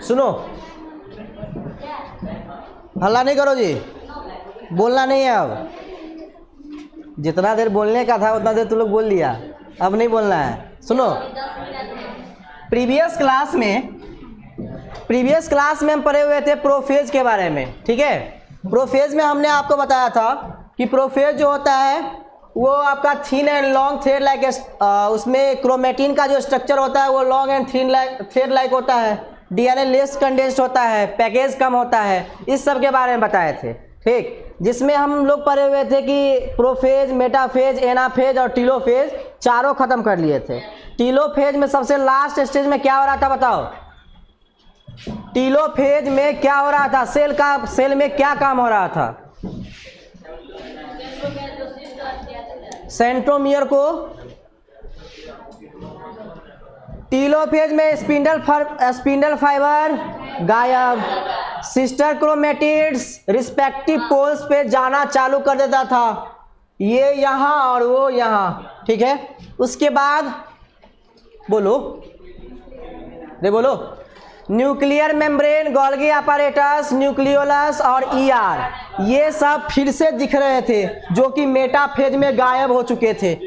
सुनो, हल्ला नहीं करो जी, बोलना नहीं है। अब जितना देर बोलने का था उतना देर तुम लोग बोल लिया, अब नहीं बोलना है। सुनो, प्रीवियस क्लास में हम पढ़े हुए थे प्रोफेज के बारे में, ठीक है। प्रोफेज में हमने आपको बताया था कि प्रोफेज जो होता है वो आपका thin and long thread like, उसमें क्रोमेटिन का जो स्ट्रक्चर होता है वो long and thin thread like होता है, डीएनए लेस कंडेंस्ड होता है, पैकेज कम होता है, इस सब के बारे में बताए थे, ठीक। जिसमें हम लोग पढ़े हुए थे कि प्रोफेज, मेटाफेज, एनाफेज और टीलोफेज चारों खत्म कर लिए थे। टीलोफेज में सबसे लास्ट स्टेज में क्या हो रहा था बताओ? टीलोफेज में क्या हो रहा था? सेल में क्या काम हो रहा था? सेंट्रोमियर को, टीलोफेज में स्पिंडल फाइबर गायब, सिस्टर क्रोमेटिड्स रिस्पेक्टिव पोल्स पे जाना चालू कर देता था, ये यहाँ और वो यहाँ, ठीक है। उसके बाद बोलो nuclear membrane, Golgi apparatus, nucleolus और ईआर, ये सब फिर से दिख रहे थे जो कि मेटाफेज में गायब हो चुके थे।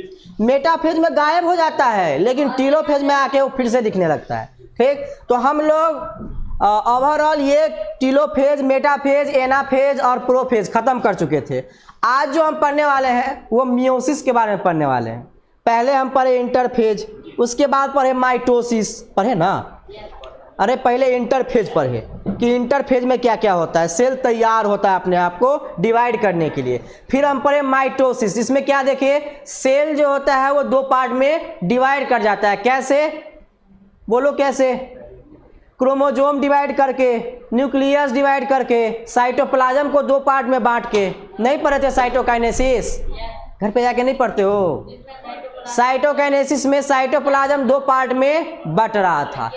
मेटाफेज में गायब हो जाता है लेकिन टीलोफेज में आके वो फिर से दिखने लगता है, ठीक। तो हम लोग ओवरऑल ये टीलोफेज, मेटाफेज, एनाफेज और प्रोफेज खत्म कर चुके थे। आज जो हम पढ़ने वाले हैं वो मियोसिस के बारे में पढ़ने वाले हैं। पहले हम पढ़े इंटरफेज, उसके बाद पढ़े माइटोसिस, पढ़े ना? अरे पहले इंटरफेज पढ़े कि इंटरफेज में क्या क्या होता है, सेल तैयार होता है अपने आप को डिवाइड करने के लिए। फिर हम पढ़े माइटोसिस, इसमें क्या देखिए, सेल जो होता है वो दो पार्ट में डिवाइड कर जाता है। कैसे? बोलो कैसे? क्रोमोजोम डिवाइड करके, न्यूक्लियस डिवाइड करके, साइटोप्लाज्म को दो पार्ट में बांट के। नहीं पढ़े थे साइटोकाइनेसिस? घर पे जाके नहीं पढ़ते हो? साइटोकाइनेसिस में साइटोप्लाज्म दो पार्ट में बट रहा था।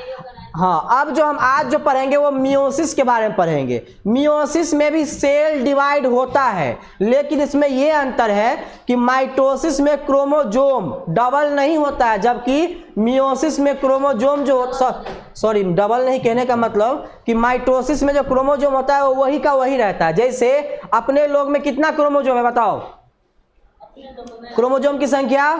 हाँ, अब जो हम आज जो पढ़ेंगे वो मियोसिस के बारे में पढ़ेंगे। मियोसिस में भी सेल डिवाइड होता है, लेकिन इसमें ये अंतर है कि माइटोसिस में क्रोमोजोम डबल नहीं होता है, जबकि मियोसिस में क्रोमोजोम जो डबल नहीं कहने का मतलब कि माइटोसिस में जो क्रोमोजोम होता है वो वही का वही रहता है। जैसे अपने लोग में कितना क्रोमोजोम है बताओ? क्रोमोजोम की संख्या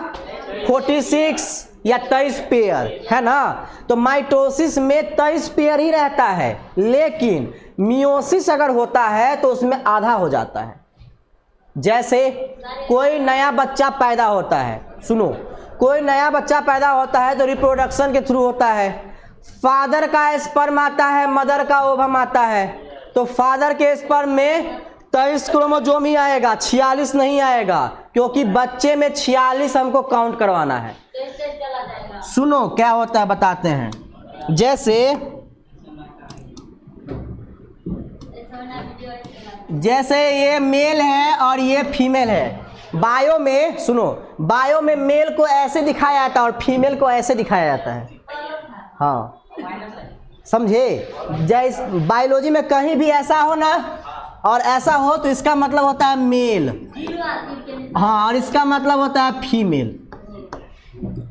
46 या 23 पेयर है ना। तो माइटोसिस में 23 पेयर ही रहता है, लेकिन मियोसिस अगर होता है तो उसमें आधा हो जाता है। जैसे कोई नया बच्चा पैदा होता है, सुनो, कोई नया बच्चा पैदा होता है तो रिप्रोडक्शन के थ्रू होता है। फादर का स्पर्म आता है, मदर का ओवम आता है, तो फादर के स्पर्म में 23 क्रोमोजोम ही आएगा, 46 नहीं आएगा, क्योंकि बच्चे में 46 हमको काउंट करवाना है। सुनो क्या होता है बताते हैं। जैसे ये मेल है और ये फीमेल है। बायो में सुनो, बायो में मेल को ऐसे दिखाया जाता है और फीमेल को ऐसे दिखाया जाता है। हाँ समझे? जैसे बायोलॉजी में कहीं भी ऐसा हो ना और ऐसा हो तो इसका मतलब होता है मेल, हाँ, और इसका मतलब होता है फीमेल।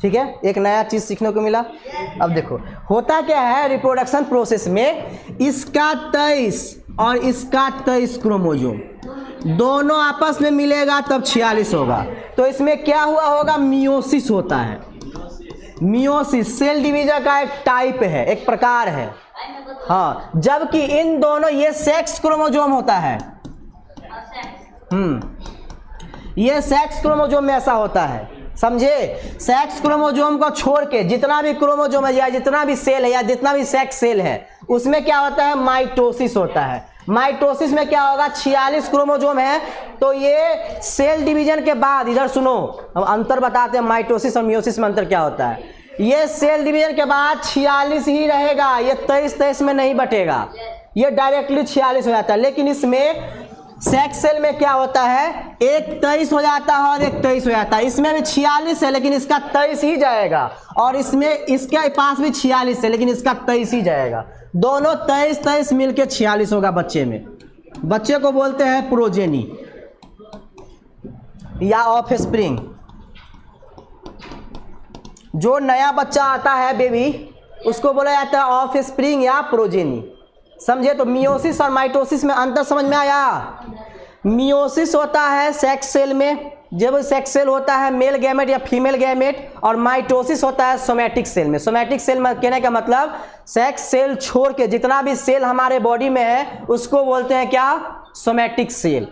ठीक है, एक नया चीज सीखने को मिला। अब देखो होता क्या है रिप्रोडक्शन प्रोसेस में, इसका 23 और इसका 23 क्रोमोजोम दोनों आपस में मिलेगा तब 46 होगा। तो इसमें क्या हुआ होगा? मियोसिस होता है। मियोसिस सेल डिवीजन का एक टाइप है, एक प्रकार है। हाँ, जबकि इन दोनों, ये सेक्स क्रोमोजोम होता है। ये सेक्स क्रोमोजोम में ऐसा होता है, समझे? सेक्स क्रोमोजोम को छोड़ के जितना भी क्रोमोजोम है या जितना भी सेल है या जितना भी सेक्स सेल है उसमें क्या होता है? माइटोसिस होता है। माइटोसिस में क्या होगा? 46 क्रोमोजोम है। तो ये सेल डिवीजन के बाद, इधर सुनो हम अंतर बताते हैं माइटोसिस और मियोसिस में अंतर क्या होता है। ये सेल डिवीजन के बाद 46 ही रहेगा, ये 23 में नहीं बटेगा, ये डायरेक्टली 46 हो जाता है। लेकिन इसमें सेक्स सेल में क्या होता है? एक 23 हो जाता है और एक 23 हो जाता है। इसमें भी 46 है लेकिन इसका 23 ही जाएगा, और इसमें इसके पास भी 46 है लेकिन इसका 23 ही जाएगा। दोनों 23 मिलके 46 होगा बच्चे में। बच्चे को बोलते हैं प्रोजेनी या ऑफस्प्रिंग। जो नया बच्चा आता है बेबी, उसको बोला जाता है ऑफ स्प्रिंग या प्रोजेनी। समझे? तो मियोसिस और माइटोसिस में अंतर समझ में आया? मियोसिस होता है सेक्स सेल में, जब सेक्स सेल होता है मेल गैमेट या फीमेल गैमेट, और माइटोसिस होता है सोमैटिक सेल में। सोमैटिक सेल में कहने का मतलब सेक्स सेल छोड़ के जितना भी सेल हमारे बॉडी में है उसको बोलते हैं क्या? Somatic cell.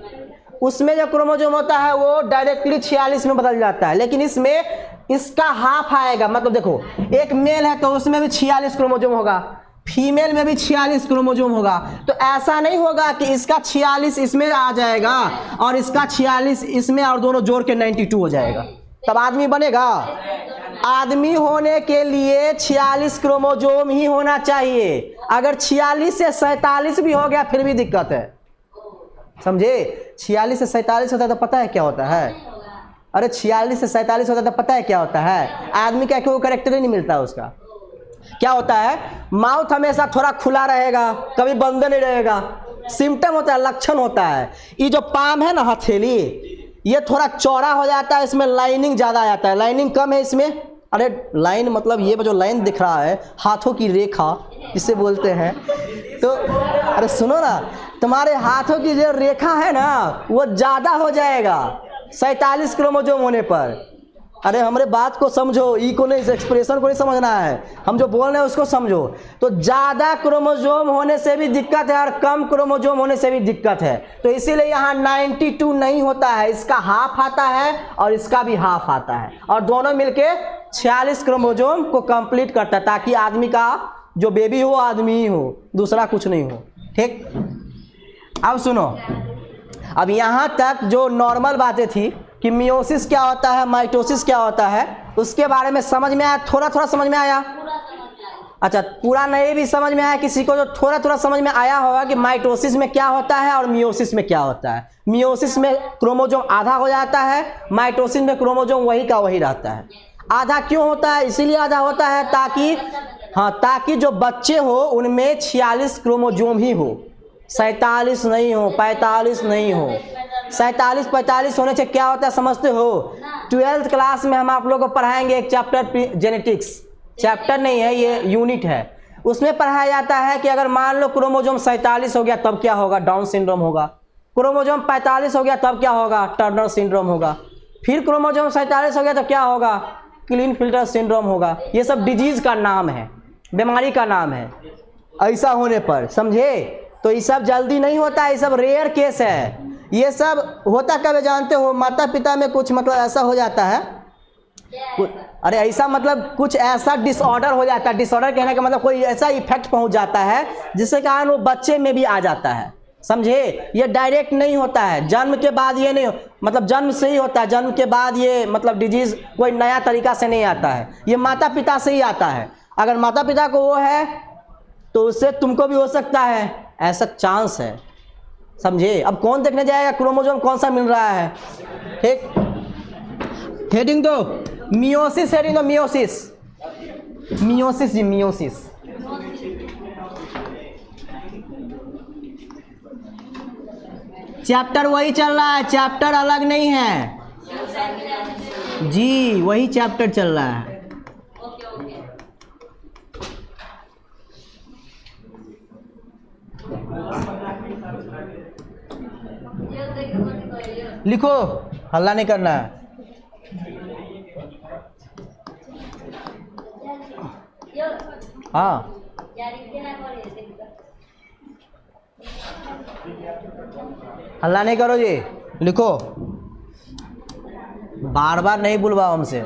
उसमें जो क्रोमोसोम होता है वो डायरेक्टली 46 में बदल जाता है, लेकिन इसमें इसका हाफ आएगा। मतलब देखो, एक मेल है तो उसमें भी 46 क्रोमोसोम होगा, फीमेल में भी 46 क्रोमोसोम होगा। तो ऐसा नहीं होगा कि इसका 46 इसमें आ जाएगा और इसका 46 इसमें और दोनों जोड़ के 92 हो जाएगा, तब आदमी बनेगा? आदमी होने के लिए 46 क्रोमोसोम ही होना चाहिए। अगर 46 से 47 भी हो गया फिर भी दिक्कत है। समझे? 46 से 47 होता है तो पता है क्या होता है? अरे 46 से 47 होता है तो पता है क्या होता है? आदमी का कोई कैरेक्टर ही नहीं मिलता उसका। क्या होता है? माउथ हमेशा थोड़ा खुला रहेगा, कभी बंद नहीं रहेगा। सिम्टम होता है, लक्षण होता है। ये जो पाम है ना, हथेली, ये थोड़ा चौड़ा हो जाता है, इसमें लाइनिंग ज़्यादा आ जाता है, लाइनिंग कम है इसमें। अरे लाइन मतलब ये जो लाइन दिख रहा है, हाथों की रेखा जिसे बोलते हैं, तो अरे सुनो ना, तुम्हारे हाथों की जो रेखा है ना वो ज़्यादा हो जाएगा 47 क्रोमोसोम होने पर। अरे हमारे बात को समझो, ई को नहीं, इस एक्सप्रेशन को नहीं समझना है, हम जो बोल रहे हैं उसको समझो। तो ज़्यादा क्रोमोसोम होने से भी दिक्कत है और कम क्रोमोसोम होने से भी दिक्कत है। तो इसीलिए यहाँ 92 नहीं होता है, इसका हाफ आता है और इसका भी हाफ आता है, और दोनों मिलके 46 क्रोमोसोम को कंप्लीट करता है, ताकि आदमी का जो बेबी हो आदमी ही हो, दूसरा कुछ नहीं हो। ठीक? अब सुनो, अब यहाँ तक जो नॉर्मल बातें थी कि मियोसिस क्या होता है, माइटोसिस क्या होता है, उसके बारे में समझ में आया? थोड़ा थोड़ा समझ में आया? अच्छा, पूरा नहीं भी समझ में आया किसी को? जो थोड़ा थोड़ा समझ में आया होगा कि माइटोसिस में क्या होता है और मियोसिस में क्या होता है। मियोसिस में क्रोमोसोम आधा हो जाता है, माइटोसिस में क्रोमोसोम वही का वही रहता है। आधा क्यों होता है? इसीलिए आधा होता है ताकि जो बच्चे हो उनमें 46 क्रोमोसोम ही हो, 47 नहीं हो, 45 नहीं हो। 47 45 होने से क्या होता है समझते हो? 12th क्लास में हम आप लोगों को पढ़ाएंगे एक चैप्टर जेनेटिक्स, चैप्टर नहीं है ये, यूनिट है। उसमें पढ़ाया जाता है कि अगर मान लो क्रोमोसोम 47 हो गया तब क्या होगा? डाउन सिंड्रोम होगा। क्रोमोसोम 45 हो गया तब क्या होगा? टर्नर सिंड्रोम होगा। फिर क्रोमोसोम 47 हो गया तो क्या होगा? क्लीनफिल्टर सिंड्रोम होगा। ये सब डिजीज का नाम है, बीमारी का नाम है ऐसा होने पर। समझे? तो ये सब जल्दी नहीं होता है, ये सब रेयर केस है। ये सब होता कब जानते हो? माता पिता में कुछ मतलब ऐसा हो जाता है, अरे ऐसा मतलब कुछ ऐसा डिसऑर्डर हो जाता है। डिसऑर्डर कहने का मतलब कोई ऐसा इफेक्ट पहुंच जाता है जिसके कारण वो बच्चे में भी आ जाता है। समझे? ये डायरेक्ट नहीं होता है, जन्म के बाद ये नहीं, मतलब जन्म से ही होता है। जन्म के बाद ये मतलब डिजीज कोई नया तरीका से नहीं आता है, ये माता पिता से ही आता है। अगर माता पिता को वो है तो उससे तुमको भी हो सकता है, ऐसा चांस है। समझे? अब कौन देखने जाएगा क्रोमोसोम कौन सा मिल रहा है? ठीक, हेडिंग दो, मियोसिस हेडिंग दो, मियोसिस, मियोसिस जी, मियोसिस। चैप्टर वही चल रहा है, चैप्टर अलग नहीं है जी, वही चैप्टर चल रहा है। लिखो, हल्ला नहीं करना है। हाँ, हल्ला नहीं करो जी, लिखो, बार बार नहीं बुलवाओ हमसे।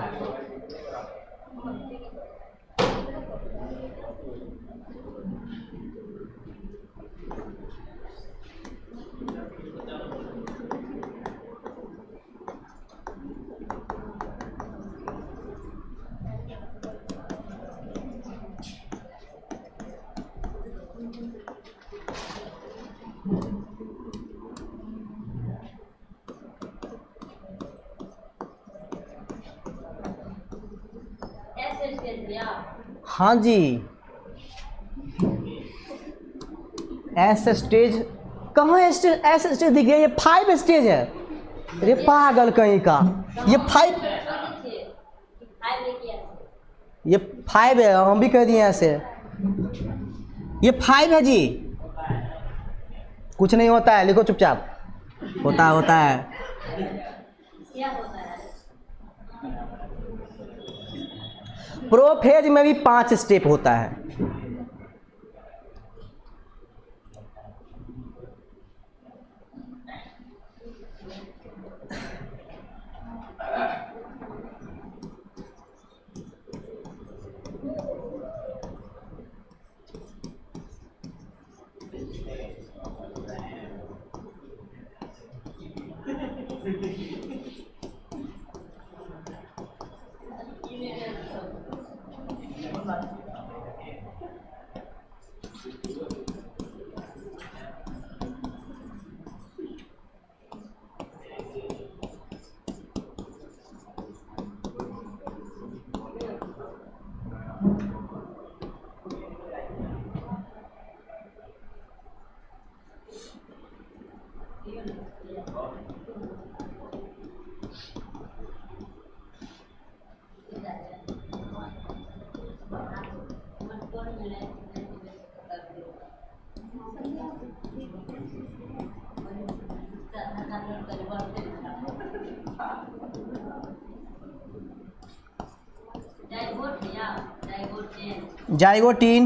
हाँ जी, एस स्टेज कहाँ? स्टेज एस स्टेज दिख गया, ये 5 स्टेज है। अरे पागल कहीं का, ये 5 ये 5 है, हम भी कह दिए ऐसे। ये 5 है जी। कुछ नहीं होता है, लिखो चुपचाप। होता है। प्रोफेज में भी 5 स्टेप होता है। जाइगोटीन,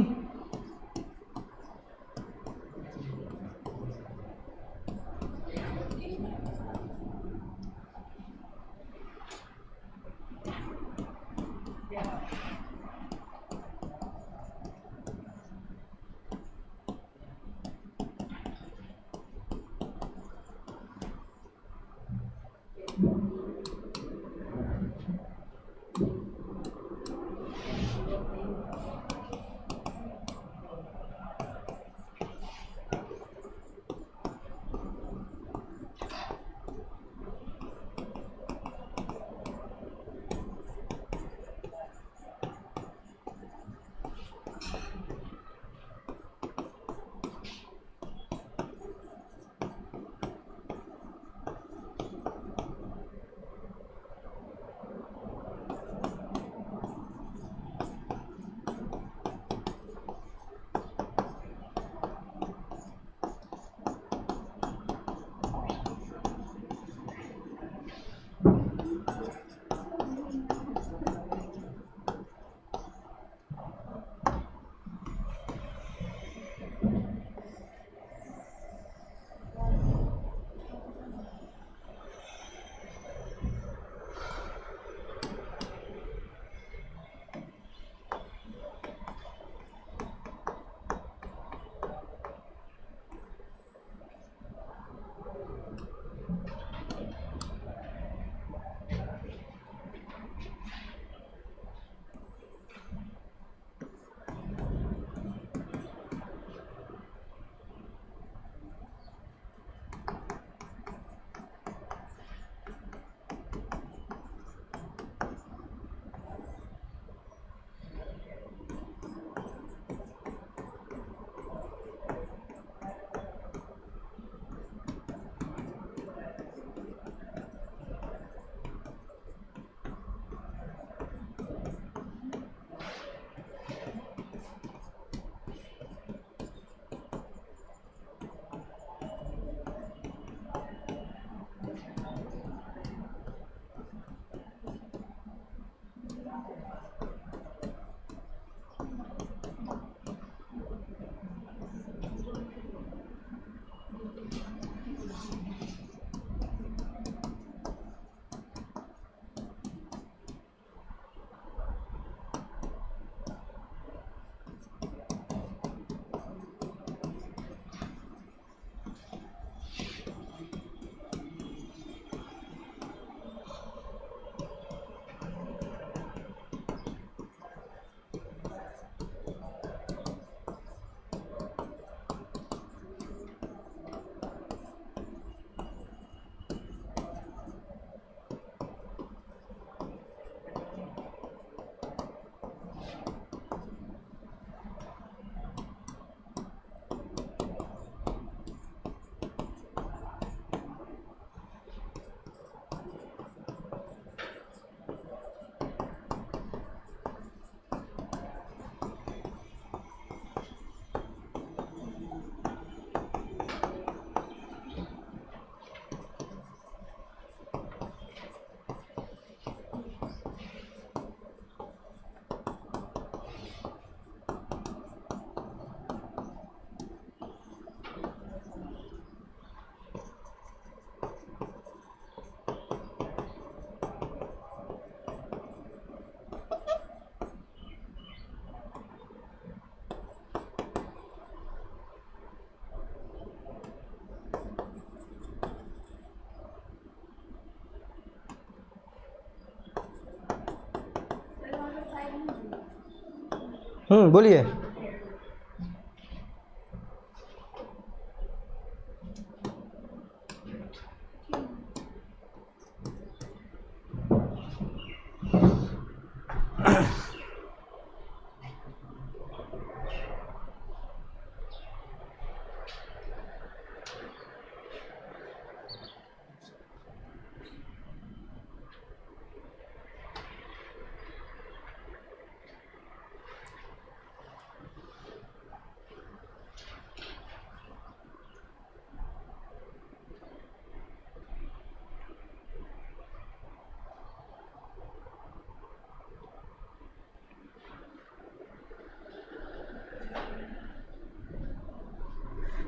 बोलिए।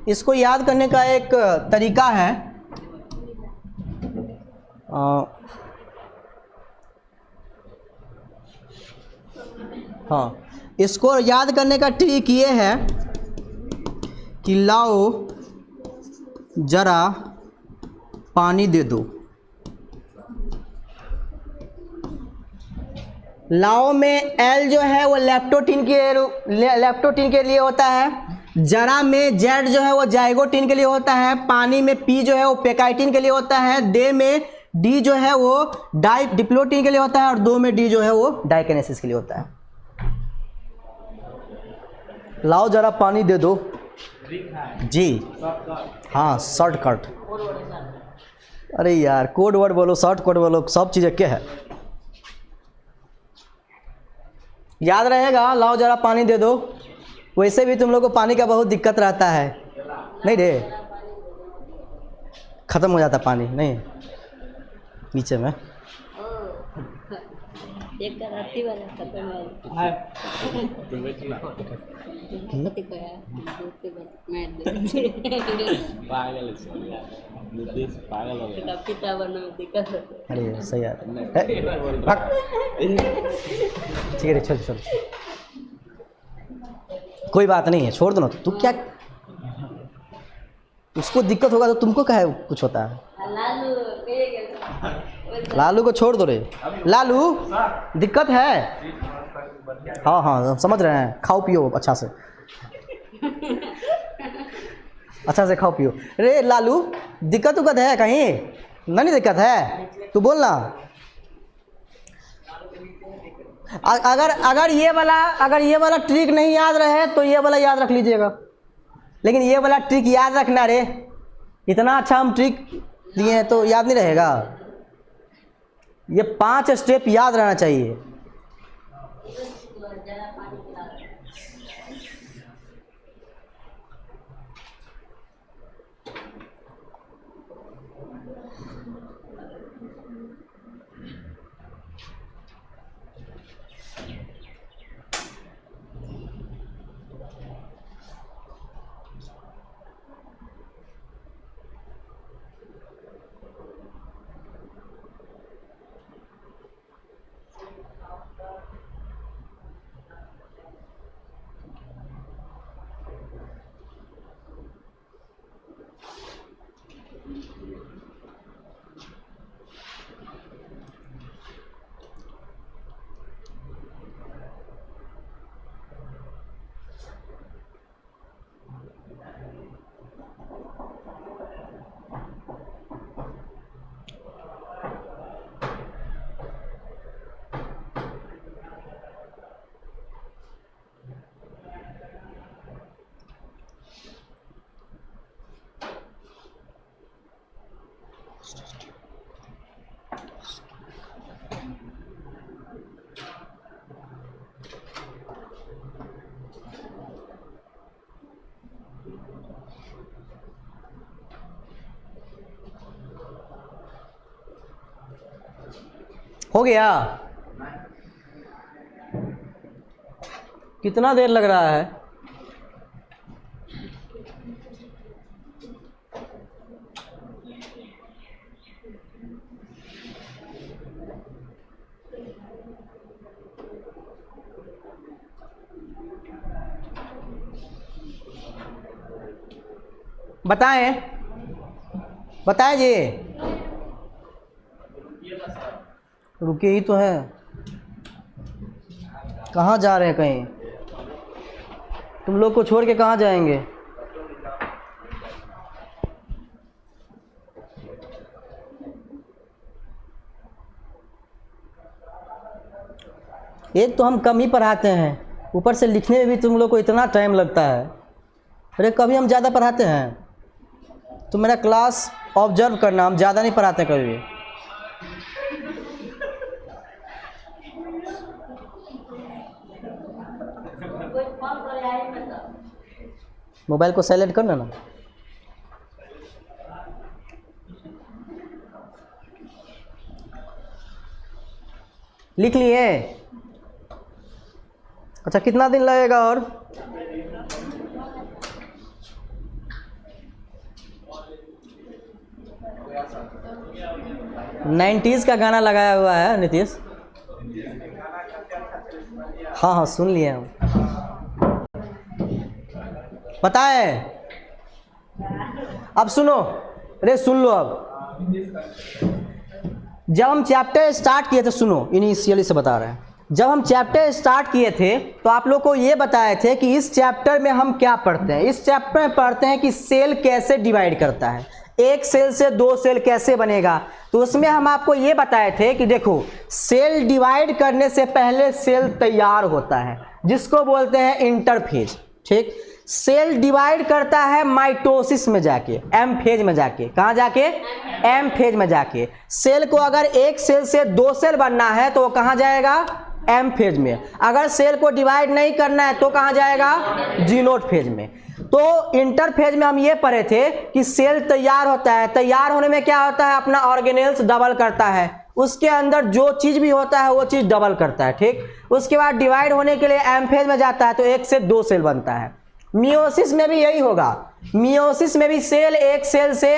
इसको याद करने का एक तरीका है, हाँ, इसको याद करने का ट्रिक ये है कि लाओ जरा पानी दे दो। लाओ में एल जो है वो लेप्टोटीन के लिए होता है, जरा में जेड जो है वो जाइगोटीन के लिए होता है, पानी में पी जो है वो पेकाइटिन के लिए होता है, दे में डी जो है वो डिप्लोटीन के लिए होता है, और दो में डी जो है वो डाइकेनेसिस के लिए होता है। लाओ जरा पानी दे दो जी, हाँ शॉर्टकट। अरे यार कोड वर्ड बोलो, शॉर्ट कोड बोलो, सब चीज़ें क्या है, याद रहेगा। लाओ जरा पानी दे दो। वैसे भी तुम लोग को पानी का बहुत दिक्कत रहता है, नहीं रे, ख़त्म हो जाता पानी नहीं नीचे में। एक कराती वाला खत्म है पागल हो गया पिता बनने में दिक्कत होती है। अरे सही है, ठीक है छोड़ छोड़, कोई बात नहीं है, छोड़ दो ना। तू क्या, उसको दिक्कत होगा तो तुमको क्या है, कुछ होता है। लालू को छोड़ दो रे, लालू दिक्कत है। हाँ हाँ समझ रहे हैं, खाओ पियो अच्छा से, अच्छा से खाओ पियो। रे लालू दिक्कत उक्कत है कहीं, नहीं दिक्कत है तू बोलना। अगर ये वाला ट्रिक नहीं याद रहे तो ये वाला याद रख लीजिएगा, लेकिन ये वाला ट्रिक याद रखना रे, इतना अच्छा हम ट्रिक दिए हैं तो याद नहीं रहेगा। ये 5 स्टेप याद रहना चाहिए। हो गया? कितना देर लग रहा है? बताएं, बताएं जी। रुके ही तो हैं, कहाँ जा रहे हैं कहीं? तुम लोग को छोड़ के कहाँ जाएंगे? एक तो हम कम ही पढ़ाते हैं, ऊपर से लिखने में भी तुम लोग को इतना टाइम लगता है। अरे कभी हम ज़्यादा पढ़ाते हैं? तो मेरा क्लास ऑब्जर्व करना, हम ज़्यादा नहीं पढ़ाते कभी भी। मोबाइल को साइलेंट कर लेना। लिख लिए? अच्छा, कितना दिन लगेगा और? नाइन्टीज़ का गाना लगाया हुआ है नीतीश। हाँ हाँ सुन लिए हम, पता है। अब सुनो, अरे सुन लो। अब जब हम चैप्टर स्टार्ट किए थे, सुनो इनिशियली से बता रहे हैं, जब हम चैप्टर स्टार्ट किए थे तो आप लोग को ये बताए थे कि इस चैप्टर में हम क्या पढ़ते हैं। इस चैप्टर में पढ़ते हैं कि सेल कैसे डिवाइड करता है, एक सेल से दो सेल कैसे बनेगा। तो उसमें हम आपको ये बताए थे कि देखो, सेल डिवाइड करने से पहले सेल तैयार होता है, जिसको बोलते हैं इंटरफेज। ठीक, सेल डिवाइड करता है माइटोसिस में जाके, एम फेज में जाके। कहाँ जाके? एम फेज में जाके। सेल को अगर एक सेल से दो सेल बनना है तो वो कहाँ जाएगा? एम फेज में। अगर सेल को डिवाइड नहीं करना है तो कहाँ जाएगा? जीनोट फेज में। तो इंटरफेज में हम ये पढ़े थे कि सेल तैयार होता है, तैयार होने में क्या होता है? अपना ऑर्गेनेल्स डबल करता है, उसके अंदर जो चीज भी होता है वो चीज डबल करता है। ठीक, उसके बाद डिवाइड होने के लिए एम फेज में जाता है तो एक से दो सेल बनता है। मियोसिस में भी यही होगा। मियोसिस में भी सेल एक सेल से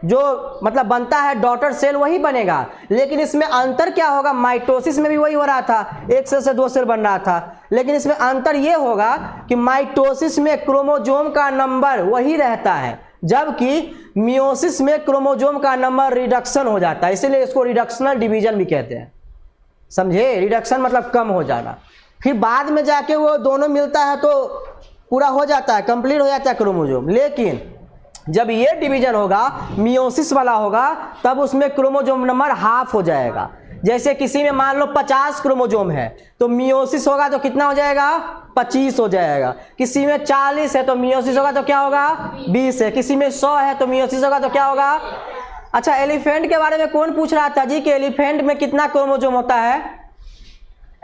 जो मतलब बनता है डॉटर सेल वही बनेगा, लेकिन इसमें अंतर क्या होगा? माइटोसिस में भी वही हो रहा था, एक सेल से दो सेल बन रहा था, लेकिन इसमें अंतर ये होगा कि माइटोसिस में क्रोमोजोम का नंबर वही रहता है, जबकि मियोसिस में क्रोमोजोम का नंबर रिडक्शन हो जाता है। इसीलिए इसको रिडक्शनल डिवीजन भी कहते हैं। समझे? रिडक्शन मतलब कम हो जाना। फिर बाद में जाके वो दोनों मिलता है तो पूरा हो जाता है, कंप्लीट हो जाता है क्रोमोजोम। लेकिन जब ये डिवीजन होगा, मियोसिस वाला होगा, तब उसमें क्रोमोजोम नंबर हाफ हो जाएगा। जैसे किसी में मान लो 50 क्रोमोजोम है तो मियोसिस होगा तो कितना हो जाएगा? 25 हो जाएगा। किसी में 40 है तो मियोसिस होगा तो क्या होगा? 20 है। किसी में 100 है तो मियोसिस होगा तो क्या होगा? अच्छा, एलिफेंट के बारे में कौन पूछ रहा था जी कि एलिफेंट में कितना क्रोमोजोम होता है?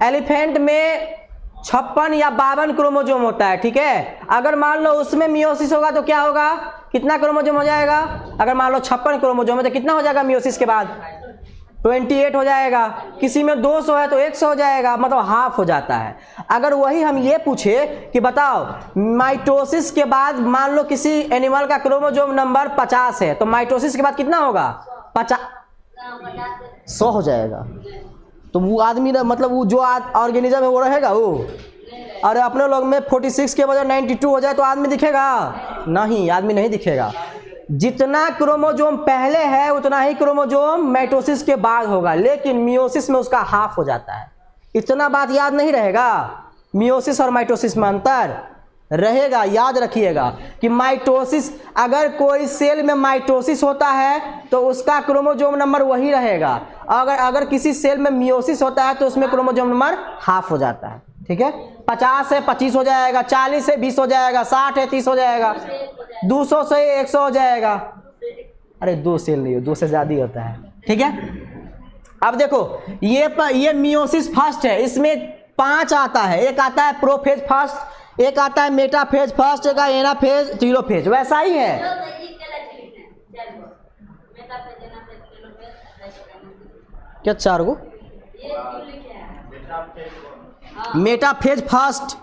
एलिफेंट में 56 या 52 क्रोमोजोम होता है। ठीक है, अगर मान लो उसमें मियोसिस होगा तो क्या होगा? कितना क्रोमोजोम हो जाएगा? अगर मान लो 56 क्रोमोजोम है तो कितना हो जाएगा मियोसिस के बाद? 28 हो जाएगा। किसी में 200 है तो 100 हो जाएगा, मतलब हाफ हो जाता है। अगर वही हम ये पूछे कि बताओ माइटोसिस के बाद मान लो किसी एनिमल का क्रोमोजोम नंबर 50 है तो माइटोसिस के बाद कितना होगा? 100 हो जाएगा। तो वो आदमी मतलब वो जो ऑर्गेनिज्म है वो रहेगा वो। अरे अपने लोग में 46 के बजाय 92 हो जाए तो आदमी दिखेगा? नहीं, आदमी नहीं दिखेगा। जितना क्रोमोजोम पहले है उतना ही क्रोमोजोम माइटोसिस के बाद होगा, लेकिन मियोसिस में उसका हाफ हो जाता है। इतना बात याद नहीं रहेगा? मियोसिस और माइटोसिस में अंतर रहेगा, याद रखिएगा कि माइटोसिस, अगर कोई सेल में माइटोसिस होता है तो उसका क्रोमोजोम नंबर वही रहेगा। अगर किसी सेल में मियोसिस होता है तो उसमें क्रोमोजोम नंबर हाफ हो जाता है। ठीक है, 50 से 25 हो जाएगा, 40 से 20 हो जाएगा, 60 है 30 हो जाएगा, 200 से 100 हो जाएगा। अरे 2 सेल नहीं हो, 2 से ज़्यादा होता है। ठीक है, अब देखो ये मियोसिस फर्स्ट है, इसमें 5 आता है। एक आता है प्रोफेज फर्स्ट, एक आता है मेटाफेज फर्स्ट, एक एनाफेज, टीलोफेज। वैसा ही है। क्या 4 go? Metaphase first,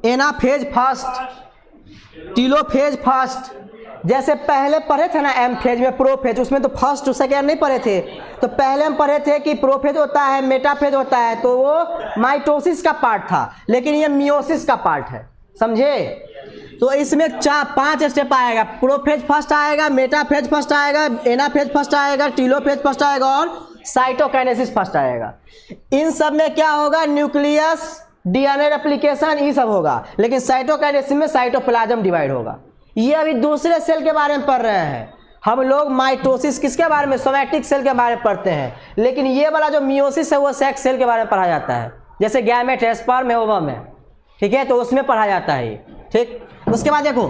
anaphase first, telophase first. जैसे पहले पढ़े थे ना एम फेज में प्रोफेज, उसमें तो फर्स्ट सेकेंड नहीं पढ़े थे। तो पहले हम पढ़े थे कि प्रोफेज होता है, मेटाफेज होता है, तो वो माइटोसिस का पार्ट था, लेकिन ये मियोसिस का पार्ट है। समझे? तो इसमें 5 स्टेप आएगा। प्रोफेज फर्स्ट आएगा, मेटाफेज फर्स्ट आएगा, एनाफेज फर्स्ट आएगा, टीलोफेज फर्स्ट आएगा और साइटोकाइनेसिस फर्स्ट आएगा। इन सब में क्या होगा? न्यूक्लियस डीएनए रेप्लिकेशन ये सब होगा, लेकिन साइटोकाइनेसिस में साइटोप्लाज्म डिवाइड होगा। ये अभी दूसरे सेल के बारे में पढ़ रहे हैं हम लोग। माइटोसिस किसके बारे में, सोमैटिक सेल के बारे में पढ़ते हैं, लेकिन ये वाला जो मियोसिस है वो सेक्स सेल के बारे में पढ़ा जाता है, जैसे गैमेट है, स्पर्म है, ओवम है, ठीक है, तो उसमें पढ़ा जाता है ये, ठीक। उसके बाद देखो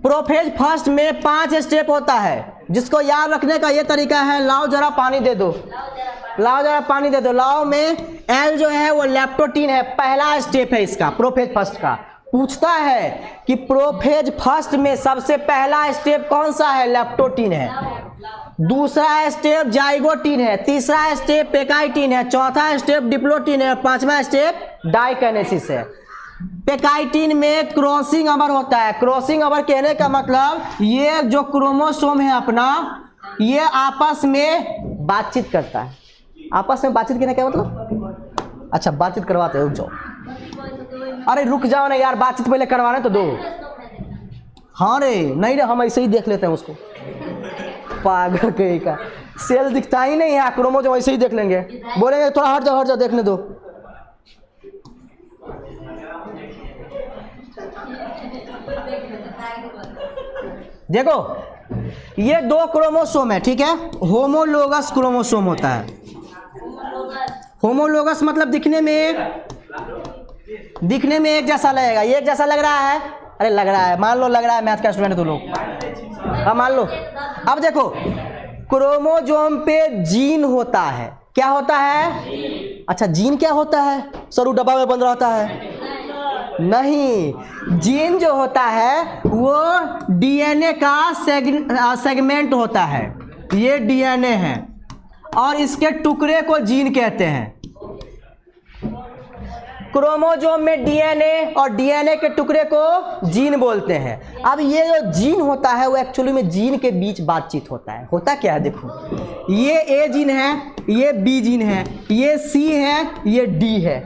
प्रोफेज फर्स्ट में 5 स्टेप होता है, जिसको याद रखने का ये तरीका है, लाओ जरा पानी दे दो, लाओ जरा पानी दे दो। लाओ में एल जो है वो लेप्टोटीन है, पहला स्टेप है इसका, प्रोफेज फर्स्ट का। पूछता है कि प्रोफेज फर्स्ट में सबसे पहला स्टेप कौन सा है, लेप्टोटीन है। दूसरा स्टेप जाइगोटीन है, तीसरा स्टेप पेकाइटिन है, चौथा स्टेप डिप्लोटीन है, पांचवा स्टेप डाइकाइनेसिस है। पेकाइटिन में क्रॉसिंग ओवर होता है। क्रॉसिंग ओवर कहने का मतलब ये जो क्रोमोसोम है अपना, ये आपस में बातचीत करता है। आपस में बातचीत करने का मतलब, अच्छा बातचीत करवाते हैं, रुक जाओ, अरे रुक जाओ ना यार, बातचीत पहले करवाने तो दो। हाँ रे, नहीं रे, हम ऐसे ही देख लेते हैं उसको, पागल कहीं का, सेल दिखता ही नहीं है, क्रोमोसोम ऐसे ही देख लेंगे, बोलेंगे थोड़ा हट जाओ देखने दो। देखो ये 2 क्रोमोसोम है, ठीक है, होमोलोगस क्रोमोसोम होता है। होमोलोगस मतलब दिखने में एक जैसा लगेगा, ये एक जैसा लग रहा है, अरे लग रहा है, मान लो लग रहा है, मैथ का स्टूडेंट तो लोग, हाँ मान लो। अब देखो क्रोमोसोम पे जीन होता है, क्या होता है, अच्छा जीन क्या होता है, सरू डब्बा में बंद रहता है, नहीं, जीन जो होता है वो डीएनए का सेगमेंट होता है, ये डीएनए है और इसके टुकड़े को जीन कहते हैं। क्रोमोसोम में डीएनए और डीएनए के टुकड़े को जीन बोलते हैं। अब ये जो जीन होता है वो एक्चुअली में जीन के बीच बातचीत होता है। होता क्या है, देखो ये ए जीन है, ये बी जीन है, ये सी है, ये डी है।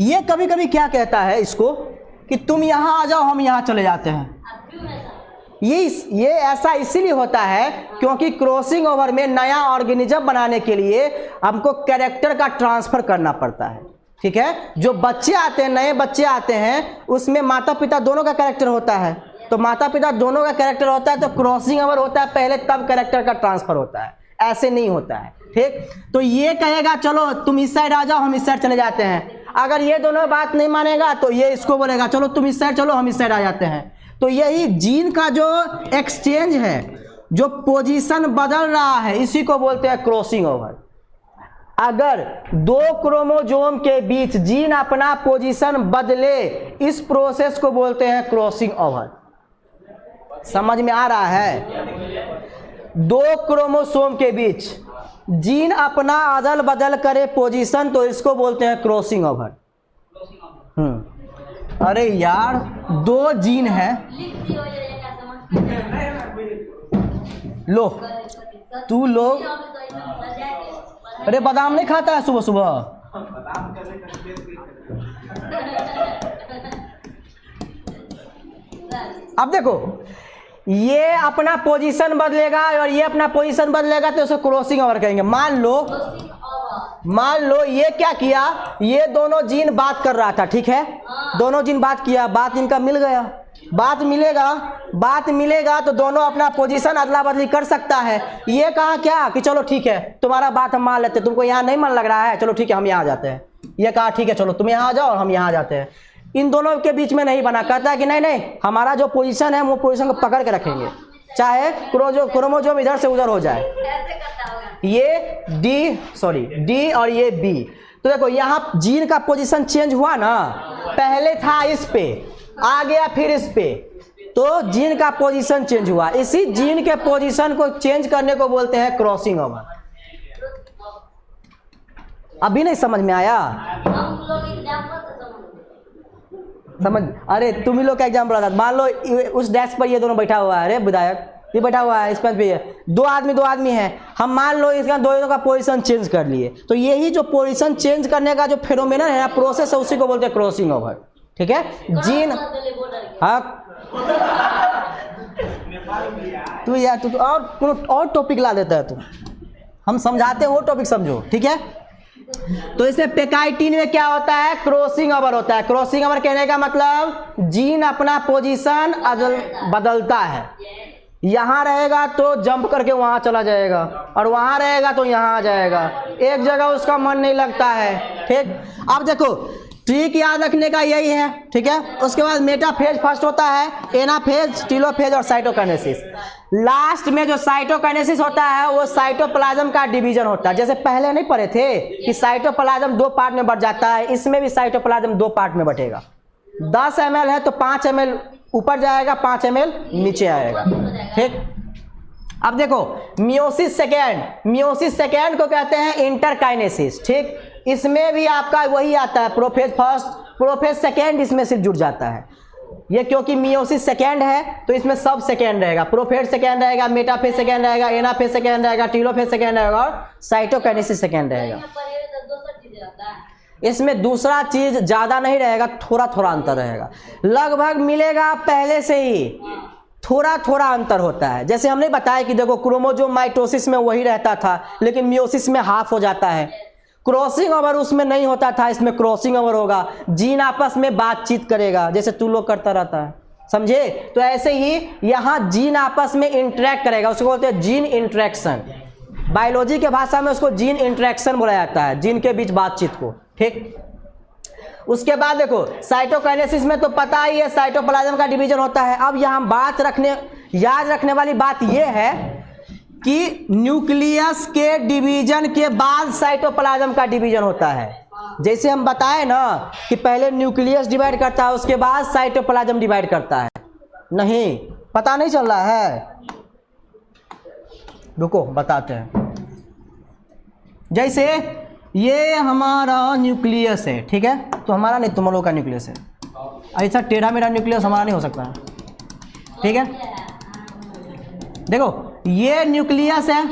ये कभी कभी क्या कहता है इसको कि तुम यहाँ आ जाओ, हम यहाँ चले जाते हैं। ये ऐसा इसीलिए होता है क्योंकि क्रॉसिंग ओवर में नया ऑर्गेनिज्म बनाने के लिए हमको कैरेक्टर का ट्रांसफर करना पड़ता है, ठीक है। जो बच्चे आते हैं, नए बच्चे आते हैं, उसमें माता पिता दोनों का कैरेक्टर होता है, तो माता पिता दोनों का कैरेक्टर होता है, तो क्रॉसिंग ओवर होता है पहले, तब कैरेक्टर का ट्रांसफर होता है, ऐसे नहीं होता है, ठीक। तो ये कहेगा चलो तुम इस साइड आ जाओ, हम इस साइड चले जाते हैं। अगर ये दोनों बात नहीं मानेगा तो ये इसको बोलेगा चलो तुम इस साइड चलो, हम इस साइड आ जाते हैं। तो यही जीन का जो एक्सचेंज है, जो पोजीशन बदल रहा है, इसी को बोलते हैं क्रॉसिंग ओवर। अगर 2 क्रोमोसोम के बीच जीन अपना पोजीशन बदले, इस प्रोसेस को बोलते हैं क्रॉसिंग ओवर। समझ में आ रहा है? 2 क्रोमोसोम के बीच जीन अपना अदल बदल करे पोजीशन, तो इसको बोलते हैं क्रॉसिंग ओवर। अरे यार 2 जीन है, लो तू लो, अरे बादाम नहीं खाता है सुबह सुबह? अब देखो ये अपना पोजीशन बदलेगा और ये अपना पोजीशन बदलेगा, तो उसे क्रॉसिंग ओवर कहेंगे। मान लो ये क्या किया, ये दोनों जीन बात कर रहा था, ठीक है, दोनों जीन बात किया, बात इनका मिल गया, बात मिलेगा तो दोनों अपना पोजीशन अदला बदली कर सकता है। ये कहा क्या कि चलो ठीक है तुम्हारा बात हम मान लेते, तुमको यहाँ नहीं मन लग रहा है, चलो ठीक है हम यहाँ जाते हैं। ये कहा ठीक है चलो तुम यहाँ आ जाओ और हम यहाँ जाते हैं। इन दोनों के बीच में नहीं बना, कहता है कि नहीं हमारा जो पोजीशन है वो पोजीशन को पकड़ के रखेंगे, चाहे क्रोमोसोम इधर से उधर हो जाए। ये डी और ये बी। तो देखो यहाँ जीन का पोजीशन चेंज हुआ ना, पहले था इस पे, आ गया फिर इस पे, तो जीन का पोजीशन चेंज हुआ। इसी जीन के पोजीशन को चेंज करने को बोलते हैं क्रॉसिंग ओवर। अभी नहीं समझ में आया? समझ, अरे तुम ही लोग का एग्जाम्पल आता। मान लो उस डेस्क पर ये दोनों बैठा हुआ है, अरे विधायक ये बैठा हुआ है, इस बेंच पे ये 2 आदमी है, हम मान लो इसका दोनों का पोजीशन चेंज कर लिए, तो यही जो पोजीशन चेंज करने का जो फेनोमेनन है, प्रोसेस है, उसी को बोलते हैं क्रॉसिंग ओवर, ठीक है। जीन, हाँ तू यार तू और टॉपिक ला देता है तू, हम समझाते हैं वो टॉपिक समझो, ठीक है। तो इसमें पेकाइटिन में क्या होता है, क्रॉसिंग ओवर होता है। क्रॉसिंग ओवर कहने का मतलब जीन अपना पोजीशन बदलता है, यहाँ रहेगा तो जंप करके वहां चला जाएगा और वहां रहेगा तो यहाँ आ जाएगा, एक जगह उसका मन नहीं लगता है। ठीक, अब देखो ट्रिक याद रखने का यही है, ठीक है। उसके बाद मेटाफेज फर्स्ट होता है, एनाफेज, टीलोफेज और साइटोकाइनेसिस। लास्ट में जो साइटोकाइनेसिस होता है वो साइटोप्लाज्म का डिवीजन होता है। जैसे पहले नहीं पढ़े थे कि साइटोप्लाज्म 2 पार्ट में बढ़ जाता है, इसमें भी साइटोप्लाज्म 2 पार्ट में बटेगा। 10 ml है तो 5 ml ऊपर जाएगा, 5 ml नीचे आएगा। ठीक, अब देखो मियोसिस सेकेंड को कहते हैं इंटरकाइनेसिस। ठीक, इसमें भी आपका वही आता है, प्रोफेज फर्स्ट प्रोफेज सेकेंड इसमें से जुड़ जाता है। ये क्योंकि मियोसिस सेकेंड है तो इसमें सब सेकेंड रहेगा, प्रोफेज सेकेंड रहेगा, मेटाफेज सेकेंड रहेगा, एनाफेज सेकेंड रहेगा, टीलोफेज सेकेंड रहेगा और साइटोकाइनेसिस सेकेंड रहेगा। इसमें दूसरा चीज ज्यादा नहीं रहेगा, थोड़ा थोड़ा अंतर रहेगा, लगभग मिलेगा पहले से ही, थोड़ा थोड़ा अंतर होता है। जैसे हमने बताया कि देखो क्रोमोसोम माइटोसिस में वही रहता था लेकिन मियोसिस में हाफ हो जाता है। क्रॉसिंग ओवर उसमें नहीं होता था, इसमें क्रॉसिंग ओवर होगा, जीन आपस में बातचीत करेगा जैसे तू लोग करता रहता है, समझे। तो ऐसे ही यहाँ जीन आपस में इंटरेक्ट करेगा, उसको बोलते हैं जीन इंटरेक्शन। बायोलॉजी के भाषा में उसको जीन इंटरेक्शन बोला जाता है, जीन के बीच बातचीत को। ठीक, उसके बाद देखो साइटोकाइनेसिस में तो पता ही है साइटोप्लाज्म का डिवीजन होता है। अब यहाँ याद रखने वाली बात यह है कि न्यूक्लियस के डिवीजन के बाद साइटोप्लाज्म का डिवीजन होता है। जैसे हम बताए ना कि पहले न्यूक्लियस डिवाइड करता है उसके बाद साइटोप्लाज्म डिवाइड करता है। नहीं, पता नहीं चल रहा है, रुको बताते हैं। जैसे ये हमारा न्यूक्लियस है, ठीक है, तो हमारा नहीं, तुम लोग का न्यूक्लियस है। ऐसा टेढ़ा मेढ़ा न्यूक्लियस हमारा नहीं हो सकता है, ठीक है। देखो ये न्यूक्लियस है,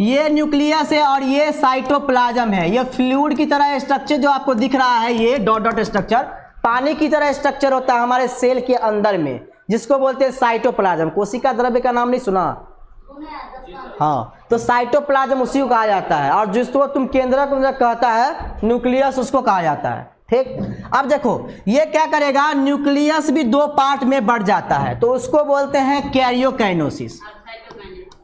ये न्यूक्लियस है और ये साइटोप्लाज्म है। ये फ्लूइड की तरह स्ट्रक्चर जो आपको दिख रहा है, ये डॉट डॉट स्ट्रक्चर पानी की तरह स्ट्रक्चर होता है हमारे सेल के अंदर में, जिसको बोलते हैं साइटोप्लाज्म। कोशिका द्रव्य का नाम नहीं सुना? हाँ, तो साइटोप्लाज्म उसी को कहा जाता है और जिसको तुम केंद्रक कहता है न्यूक्लियस, उसको कहा जाता है। ठीक, अब देखो ये क्या करेगा, न्यूक्लियस भी 2 पार्ट में बढ़ जाता है तो उसको बोलते हैं कैरियोकाइनेसिस।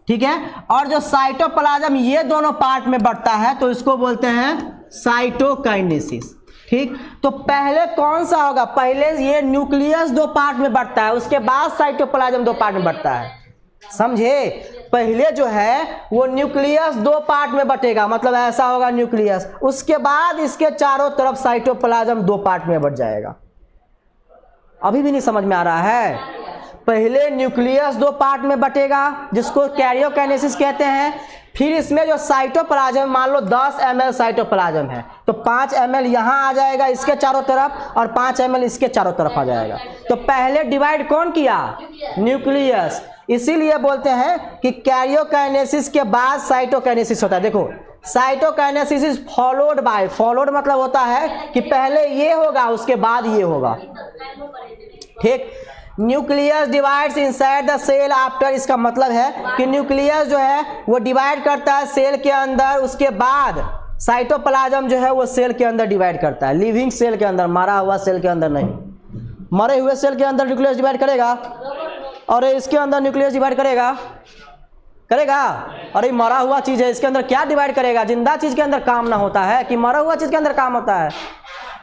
ठीक है, और जो साइटोप्लाज्म ये दोनों पार्ट में बढ़ता है तो इसको बोलते हैं साइटोकाइनेसिस। ठीक, तो पहले कौन सा होगा, पहले ये न्यूक्लियस 2 पार्ट में बढ़ता है, उसके बाद साइटोप्लाज्म 2 पार्ट में बढ़ता है, समझे। पहले जो है वो न्यूक्लियस 2 पार्ट में बटेगा, मतलब ऐसा होगा न्यूक्लियस, उसके बाद इसके चारों तरफ साइटोप्लाज्म 2 पार्ट में बढ़ जाएगा। अभी भी नहीं समझ में आ रहा है? पहले न्यूक्लियस 2 पार्ट में बटेगा जिसको कैरियोकाइनेसिस कहते हैं, फिर इसमें जो साइटोप्लाज्म, मान लो 10 ml साइटोप्लाज्म है तो 5 ml यहाँ आ जाएगा इसके चारों तरफ और 5 ml इसके चारों तरफ आ जाएगा। तो पहले डिवाइड कौन किया, न्यूक्लियस, इसीलिए बोलते हैं कि कैरियोकाइनेसिस के बाद साइटोकाइनेसिस होता है। देखो cytokinesis is followed by, followed मतलब होता है कि पहले ये होगा उसके बाद ये होगा। ठीक, nucleus divides inside the cell after, इसका मतलब है कि न्यूक्लियस जो है वो डिवाइड करता है सेल के अंदर, उसके बाद साइटोप्लाज्म जो है वो सेल के अंदर डिवाइड करता है, लिविंग सेल के अंदर, मरा हुआ सेल के अंदर नहीं। मरे हुए सेल के अंदर न्यूक्लियस डिवाइड करेगा और इसके अंदर न्यूक्लियस डिवाइड करेगा, अरे मरा हुआ चीज है, इसके अंदर क्या डिवाइड करेगा, जिंदा चीज के अंदर काम ना होता है कि मरा हुआ चीज के अंदर काम होता है।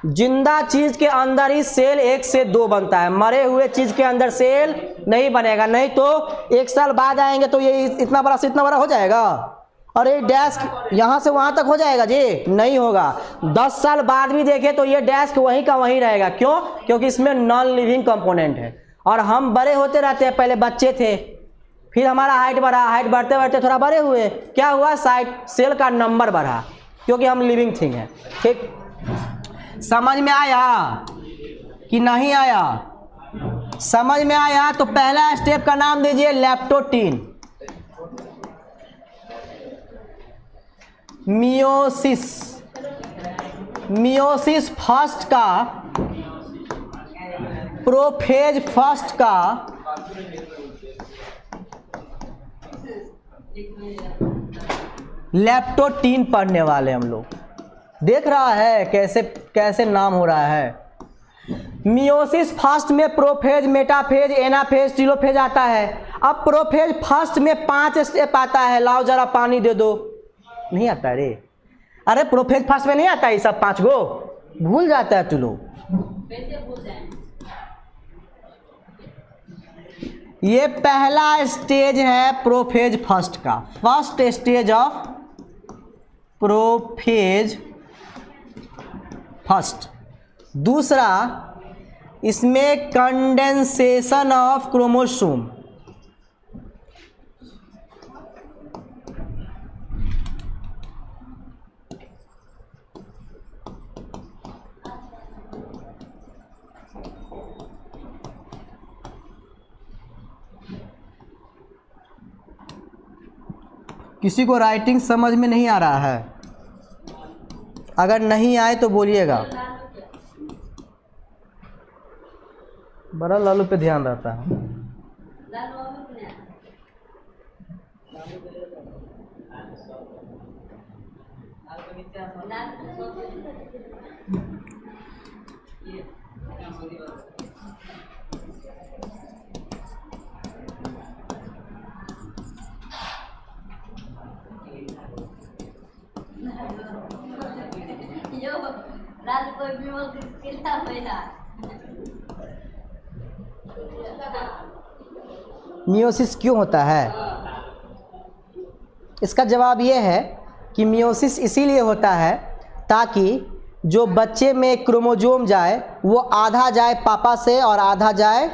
जिंदा चीज के अंदर ही सेल 1 से 2 बनता है, मरे हुए चीज के अंदर सेल नहीं बनेगा, नहीं तो 1 साल बाद आएंगे तो ये इतना बड़ा से इतना बड़ा हो जाएगा और ये डेस्क यहाँ से वहाँ तक हो जाएगा जी, नहीं होगा। 10 साल बाद भी देखे तो ये डेस्क वहीं का वहीं रहेगा, क्यों, क्योंकि इसमें नॉन लिविंग कंपोनेंट है और हम बड़े होते रहते हैं, पहले बच्चे थे फिर हमारा हाइट बढ़ा, हाइट बढ़ते बढ़ते थोड़ा बड़े हुए, क्या हुआ, सेल का नंबर बढ़ा क्योंकि हम लिविंग थिंग है। ठीक, समझ में आया कि नहीं आया? समझ में आया तो पहला स्टेप का नाम दीजिए लेप्टोटीन। मियोसिस फर्स्ट का, प्रोफेज फर्स्ट का, लेप्टोटीन पढ़ने वाले हम लोग। देख रहा है कैसे कैसे नाम हो रहा है। मियोसिस फर्स्ट में प्रोफेज, मेटाफेज, एनाफेज, टीलोफेज आता है। अब प्रोफेज फर्स्ट में 5 स्टेप आता है। लाओ जरा पानी दे दो। नहीं आता रे, अरे प्रोफेज फर्स्ट में नहीं आता है सब 5 गो, भूल जाता है तू लोग। ये पहला स्टेज है प्रोफेज फर्स्ट का, first stage of prophase first. दूसरा, इसमें कंडेंसेशन ऑफ क्रोमोसोम। किसी को राइटिंग समझ में नहीं आ रहा है? अगर नहीं आए तो बोलिएगा। बड़ा लालू पे ध्यान रहता है। मियोसिस क्यों होता है? इसका जवाब ये है कि मियोसिस इसीलिए होता है ताकि जो बच्चे में क्रोमोसोम जाए वो आधा जाए पापा से और आधा जाए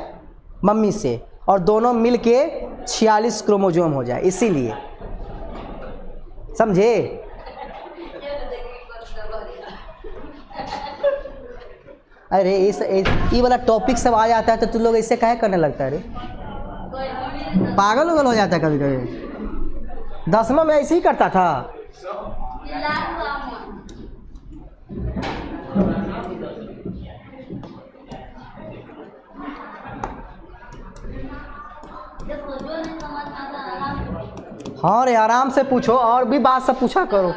मम्मी से, और दोनों मिलके 46 क्रोमोसोम हो जाए, इसीलिए। समझे? अरे ये वाला टॉपिक सब आ जाता है तो तुम लोग ऐसे काहे करने लगता है रे? पागल उगल हो जाता है कभी कभी। 10वां में ऐसे ही करता था। हाँ रे, आराम से पूछो, और भी बात सब पूछा करो।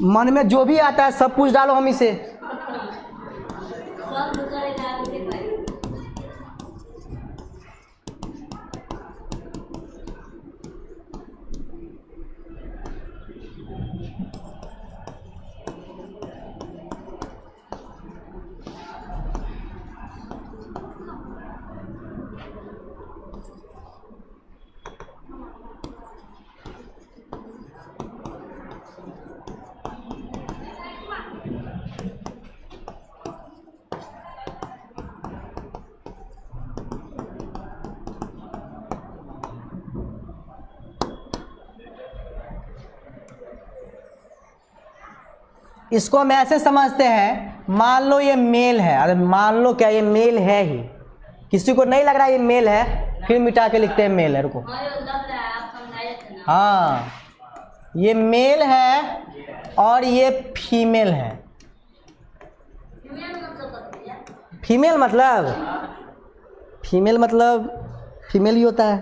मन में जो भी आता है सब पूछ डालो हम इसे। इसको हम ऐसे समझते हैं, मान लो ये मेल है। अरे मान लो क्या, ये मेल है ही। किसी को नहीं लग रहा ये मेल है, फिर मिटा के लिखते हैं मेल है। रुको, हाँ, ये मेल है और ये फीमेल है। फीमेल मतलब फीमेल ही होता है।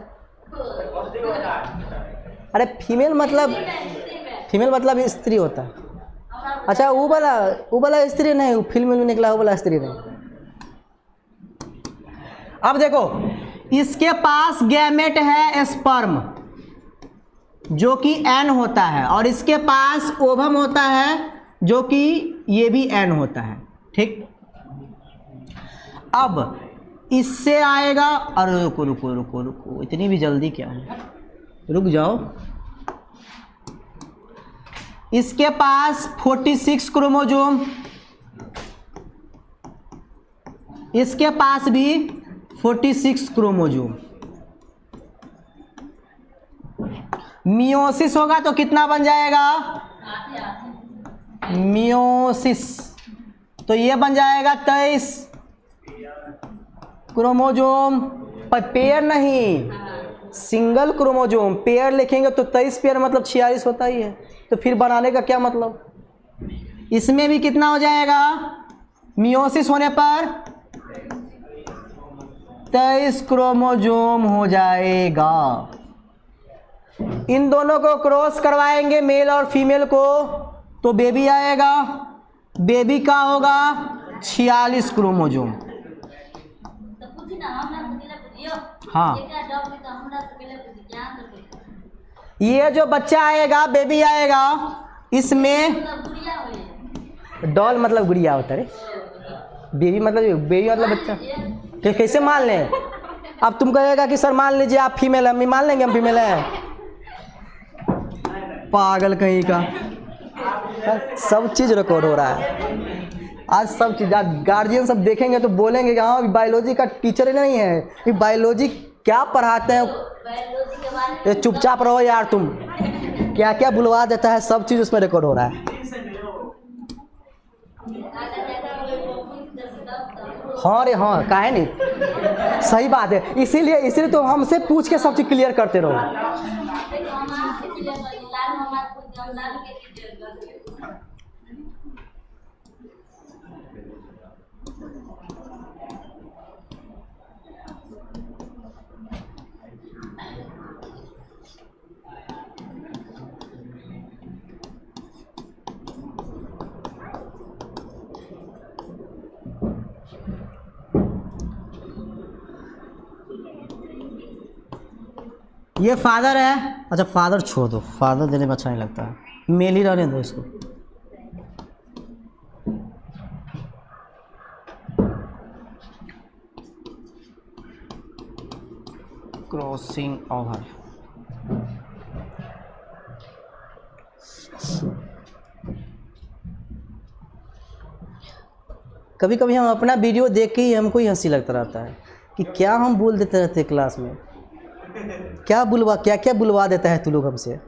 अरे फीमेल मतलब स्त्री होता है। अच्छा, वो वाला स्त्री नहीं, वो फिल्म में निकला वो वाला स्त्री नहीं। अब देखो, इसके पास गैमेट है स्पर्म जो कि एन होता है, और इसके पास ओवम होता है जो कि ये भी एन होता है। ठीक, अब इससे आएगा, और रुको रुको रुको रुको, इतनी भी जल्दी क्या है, रुक जाओ। इसके पास 46 क्रोमोसोम, इसके पास भी 46 क्रोमोसोम। मियोसिस होगा तो कितना बन जाएगा? मियोसिस तो ये बन जाएगा 23 क्रोमोसोम। पर पेयर नहीं, सिंगल क्रोमोसोम। पेयर लिखेंगे तो 23 पेयर मतलब 46 होता ही है, तो फिर बनाने का क्या मतलब? इसमें भी कितना हो जाएगा मियोसिस होने पर? 23 क्रोमोसोम हो जाएगा। इन दोनों को क्रॉस करवाएंगे मेल और फीमेल को तो बेबी आएगा। बेबी का होगा 46 क्रोमोजोम। हाँ, ये जो बच्चा आएगा बेबी आएगा, इसमें डॉल मतलब गुड़िया होता है। बेबी मतलब बच्चा। कैसे मान लें? अब तुम कहेगा कि सर मान लीजिए आप फीमेल है, हम मान लेंगे हम फीमेल है। पागल कहीं का। सब चीज़ रिकॉर्ड हो रहा है आज, सब चीज़। आज गार्जियन सब देखेंगे तो बोलेंगे कि हाँ बायोलॉजी का टीचर नहीं है, कि बायोलॉजी क्या पढ़ाते हैं। ये चुपचाप रहो यार तुम, क्या क्या बुलवा देता है, सब चीज़ उसमें रिकॉर्ड हो रहा है। हाँ रे हाँ, काहे नहीं, सही बात है। इसीलिए तो हमसे पूछ के सब चीज़ क्लियर करते रहो। ये फादर है। अच्छा फादर छोड़ दो, फादर देने में अच्छा नहीं लगता है, मेल ही रहने दो इसको। Crossing over. कभी कभी हम अपना वीडियो देख के ही हमको ही हंसी लगता रहता है कि क्या हम बोल देते रहते क्लास में, क्या क्या बुलवा देता है तू लोग हमसे।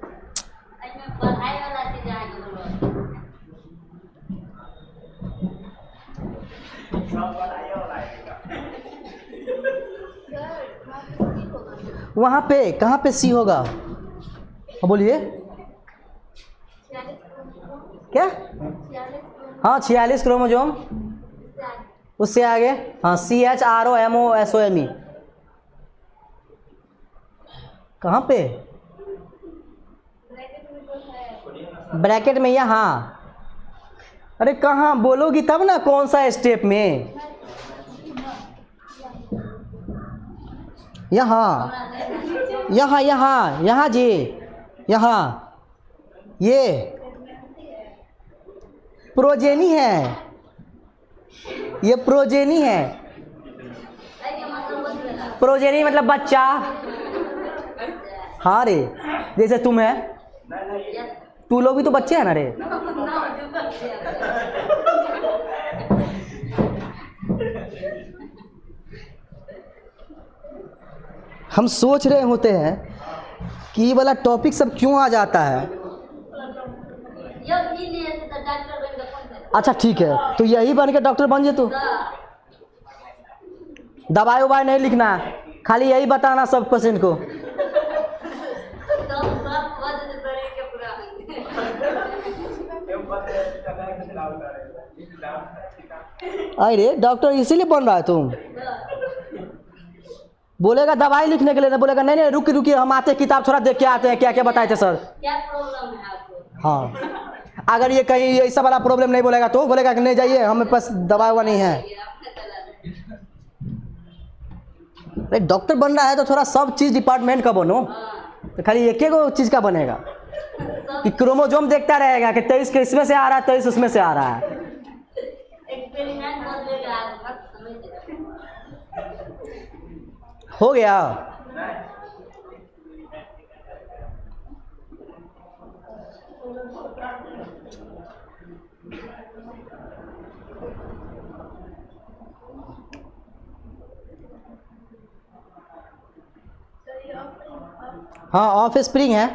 वहाँ पे कहाँ पे सी होगा? हाँ बोलिए क्या? हाँ 46 क्रोमोजोम। उससे आगे हाँ CHROMOSOME। कहाँ पे? ब्रैकेट में यहाँ। अरे कहाँ बोलोगी तब ना, कौन सा स्टेप में? यहाँ यहाँ यहाँ यहाँ जी, यहाँ ये प्रोजेनी है, ये प्रोजेनी है। प्रोजेनी मतलब बच्चा। हाँ रे, जैसे तुम है, तू लोग भी तो बच्चे हैं ना रे। हम सोच रहे होते हैं कि ये वाला टॉपिक सब क्यों आ जाता है। अच्छा ठीक है, तो यही बन के डॉक्टर बन जे तू। दवाई उवाई नहीं लिखना, खाली यही बताना सब पेशेंट को। अरे डॉक्टर इसीलिए बन रहा है तुम। बोलेगा दवाई लिखने के लिए, बोलेगा नहीं नहीं रुकिए हम आते किताब थोड़ा देख के आते हैं, क्या क्या बताए थे सर। क्या प्रॉब्लम है आपको? हाँ, अगर ये कहीं ये ऐसा वाला प्रॉब्लम नहीं बोलेगा तो बोलेगा कि नहीं जाइए हमें पास दवा हुआ नहीं है। अरे डॉक्टर बन रहा है तो थोड़ा सब चीज़ डिपार्टमेंट का बनो, तो खाली एक एक चीज़ का बनेगा कि क्रोमोजोम देखता रहेगा कि 23 इसमें से आ रहा है, 23 उसमें से आ रहा है। हो गया। हाँ ऑफ स्प्रिंग है।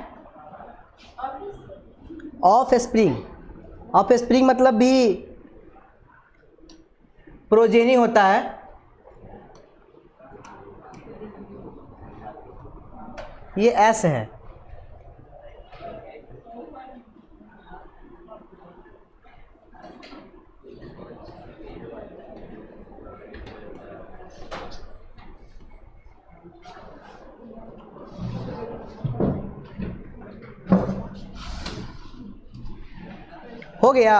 ऑफ स्प्रिंग मतलब भी प्रोजेनी होता है। ये एस है। गया।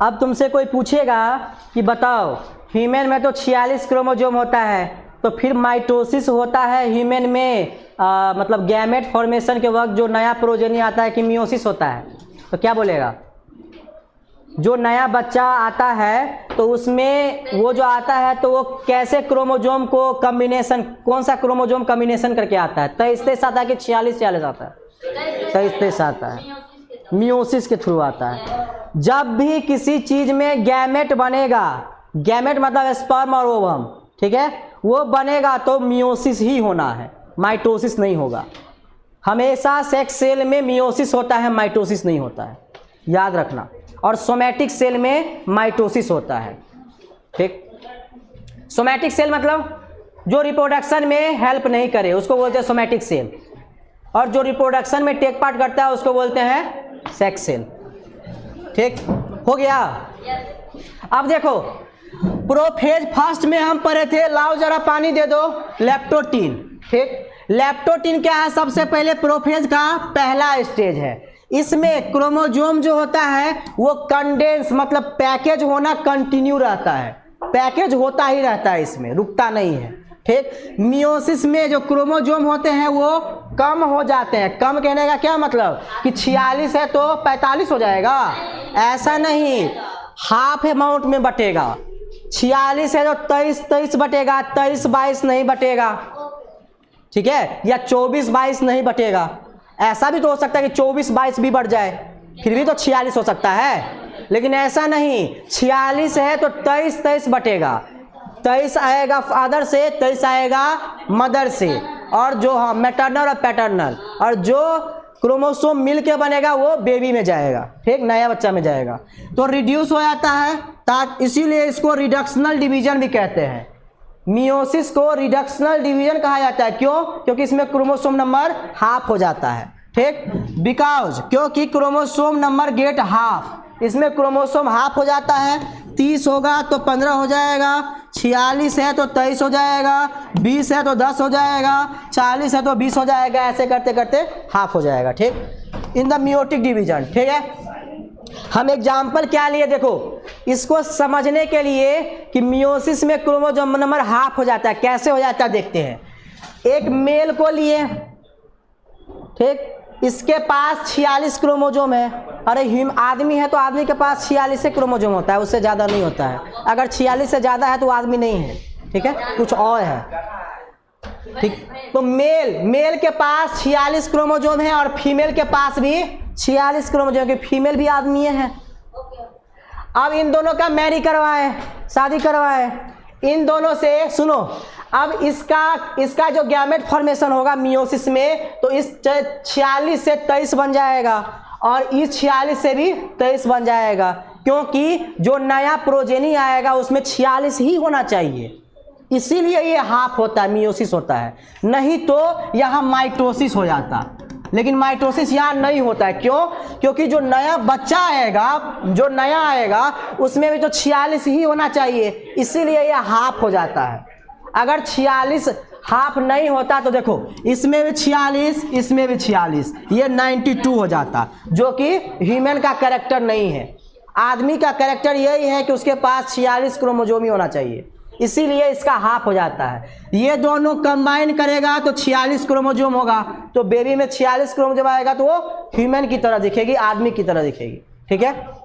अब तुमसे कोई पूछेगा कि बताओ ह्यूमन में तो 46 क्रोमोसोम होता है, तो फिर माइटोसिस होता है ह्यूमन में मतलब गैमेट फॉर्मेशन के वक्त जो नया प्रोजेनी आता है कि मियोसिस होता है, तो क्या बोलेगा? जो नया बच्चा आता है तो उसमें वो जो आता है तो वो कैसे क्रोमोसोम को कम्बिनेशन, कौन सा क्रोमोसोम कम्बिनेशन करके आता है? 23 आता है कि 46 आता है? 23 आता है, मियोसिस के थ्रू आता है। जब भी किसी चीज में गैमेट बनेगा, गैमेट मतलब स्पर्म और ओवम, ठीक है, वो बनेगा तो मियोसिस ही होना है, माइटोसिस नहीं होगा। हमेशा सेक्स सेल में मियोसिस होता है, माइटोसिस नहीं होता है, याद रखना। और सोमैटिक सेल में माइटोसिस होता है, ठीक। सोमैटिक सेल मतलब जो रिप्रोडक्शन में हेल्प नहीं करे उसको बोलते हैं सोमैटिक सेल, और जो रिप्रोडक्शन में टेक पार्ट करता है उसको बोलते हैं सेक्स सेल, ठीक हो गया। अब देखो प्रोफेज फर्स्ट में हम पढ़े थे, लाओ जरा पानी दे दो, लेप्टोटीन, ठीक। लेप्टोटीन क्या है? सबसे पहले प्रोफेज का पहला स्टेज है। इसमें क्रोमोसोम जो होता है वो कंडेंस मतलब पैकेज होना कंटिन्यू रहता है, पैकेज होता ही रहता है, इसमें रुकता नहीं है, ठीक। मियोसिस में जो क्रोमोसोम होते हैं वो कम हो जाते हैं। कम कहने का क्या मतलब कि 46 है तो 45 हो जाएगा, ऐसा नहीं, हाफ अमाउंट में बटेगा। 46 है तो 23 बटेगा, 23-22 नहीं बटेगा, ठीक है, या 24-22 नहीं बटेगा। ऐसा भी तो हो सकता है कि 24-22 भी बढ़ जाए, फिर भी तो 46 हो सकता है, लेकिन ऐसा नहीं, 46 है तो 23 बटेगा। 23 आएगा फादर से, 23 आएगा मदर से, और जो हाँ मैटरनल और पैटर्नल, और जो क्रोमोसोम मिल के बनेगा वो बेबी में जाएगा, ठीक, नया बच्चा में जाएगा, तो रिड्यूस हो जाता है। ताकि इसीलिए इसको रिडक्शनल डिवीजन भी कहते हैं। मियोसिस को रिडक्शनल डिवीजन कहा जाता है, क्यों? क्योंकि इसमें क्रोमोसोम नंबर हाफ हो जाता है, ठीक। बिकॉज क्योंकि क्रोमोसोम नंबर गेट हाफ, इसमें क्रोमोसोम हाफ हो जाता है। 30 होगा तो 15 हो जाएगा, 46 है तो 23 हो जाएगा, 20 है तो 10 हो जाएगा, 40 है तो 20 हो जाएगा, ऐसे करते करते हाफ हो जाएगा, ठीक, इन द मियोटिक डिवीजन, ठीक है। हम एग्जाम्पल क्या लिए, देखो इसको समझने के लिए कि मियोसिस में क्रोमोसोम नंबर हाफ हो जाता है, कैसे हो जाता है देखते हैं। एक मेल को लिए, ठीक, इसके पास 46 क्रोमोसोम है। अरे आदमी है तो आदमी के पास 46 क्रोमोसोम होता है, उससे ज़्यादा नहीं होता है। अगर 46 से ज़्यादा है तो आदमी नहीं है, ठीक है, कुछ और है, ठीक। तो मेल के पास 46 क्रोमोसोम है और फीमेल के पास भी 46 क्रोमोसोम, कि फीमेल भी आदमी है। अब इन दोनों का मैरी करवाए, शादी करवाए, इन दोनों से सुनो, अब इसका जो गैमेट फॉर्मेशन होगा मियोसिस में, तो इस 46 से 23 बन जाएगा, और इस 46 से भी 23 बन जाएगा, क्योंकि जो नया प्रोजेनी आएगा उसमें 46 ही होना चाहिए, इसीलिए ये हाफ होता है, मियोसिस होता है। नहीं तो यहाँ माइटोसिस हो जाता, लेकिन माइटोसिस यहाँ नहीं होता है। क्यों? क्योंकि जो नया बच्चा आएगा, जो नया आएगा उसमें भी तो 46 ही होना चाहिए, इसीलिए ये हाफ हो जाता है। अगर 46 हाफ नहीं होता तो देखो इसमें भी 46, इसमें भी 46, ये 92 हो जाता, जो कि ह्यूमन का कैरेक्टर नहीं है। आदमी का कैरेक्टर यही है कि उसके पास 46 क्रोमोसोम ही होना चाहिए, इसीलिए इसका हाफ हो जाता है। ये दोनों कंबाइन करेगा तो 46 क्रोमोसोम होगा, तो बेबी में 46 क्रोमोसोम आएगा तो वो ह्यूमन की तरह दिखेगी, आदमी की तरह दिखेगी, ठीक है।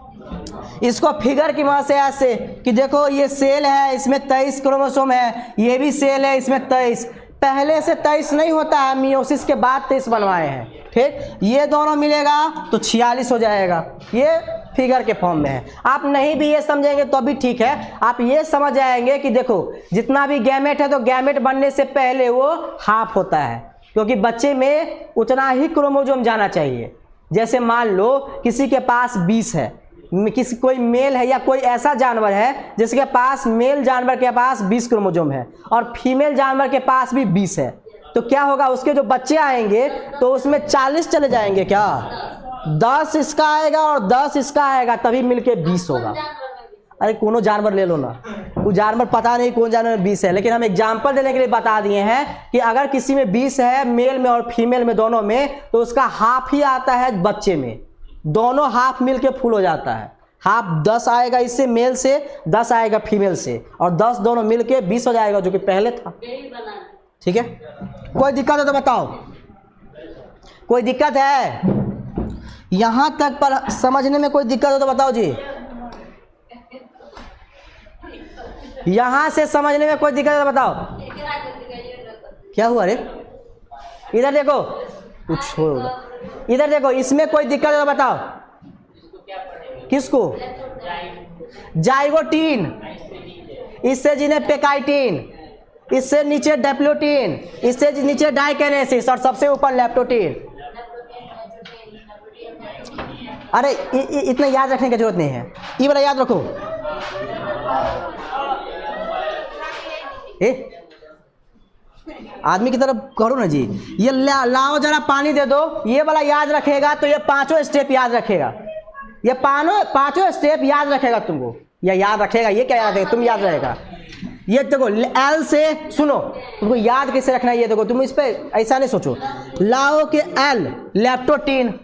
इसको फिगर की मदद से ऐसे कि देखो ये सेल है, इसमें 23 क्रोमोसोम है, ये भी सेल है, इसमें 23, पहले से 23 नहीं होता है, मियोसिस के बाद 23 बनवाए हैं, ठीक। ये दोनों मिलेगा तो 46 हो जाएगा, ये फिगर के फॉर्म में है। आप नहीं भी ये समझेंगे तो भी ठीक है, आप ये समझ जाएंगे कि देखो जितना भी गैमेट है तो गैमेट बनने से पहले वो हाफ होता है, क्योंकि बच्चे में उतना ही क्रोमोसोम जाना चाहिए। जैसे मान लो किसी के पास 20 है, किसी कोई मेल है या कोई ऐसा जानवर है जिसके पास, मेल जानवर के पास 20 क्रोमोसोम है और फीमेल जानवर के पास भी 20 है, तो क्या होगा, उसके जो बच्चे आएंगे तो उसमें 40 चले जाएंगे क्या? 10 इसका आएगा और 10 इसका आएगा, तभी मिलके 20 होगा। अरे कोनो जानवर ले लो ना, वो जानवर पता नहीं कौन जानवर में 20 है, लेकिन हम एग्जाम्पल देने के लिए बता दिए हैं कि अगर किसी में 20 है, मेल में और फीमेल में दोनों में, तो उसका हाफ ही आता है बच्चे में, दोनों हाफ मिल के फुल हो जाता है। हाफ 10 आएगा इससे मेल से, 10 आएगा फीमेल से, और 10 दोनों मिल के 20 हो जाएगा, जो कि पहले था। ठीक है, कोई दिक्कत है तो बताओ, कोई दिक्कत है यहां तक पर समझने में? कोई दिक्कत हो तो बताओ जी। यहां से समझने में कोई दिक्कत है तो बताओ। क्या हुआ रे? इधर देखो, कुछ होगा। इधर देखो, इसमें कोई दिक्कत है तो बताओ। किसको? जाइगोटीन, इससे जिन्हें पेकाइटिन, इससे नीचे डेप्लोटीन, इससे नीचे डाइकेनेसिस, और सबसे ऊपर लेप्टोटीन। अरे इतना याद रखने की जरूरत नहीं है, ये वाला याद रखो। आदमी की तरफ करो ना जी। ये लाओ जरा पानी दे दो, ये वाला याद रखेगा तो ये पांचों स्टेप याद रखेगा, ये पांचों स्टेप याद रखेगा तुमको, या याद रखेगा, ये क्या याद रखेगा, तुम याद रहेगा। ये देखो एल से सुनो, तुमको याद कैसे रखना है, ये देखो तुम इस पे ऐसा नहीं सोचो। लाओ के एल लेप्टोटीन,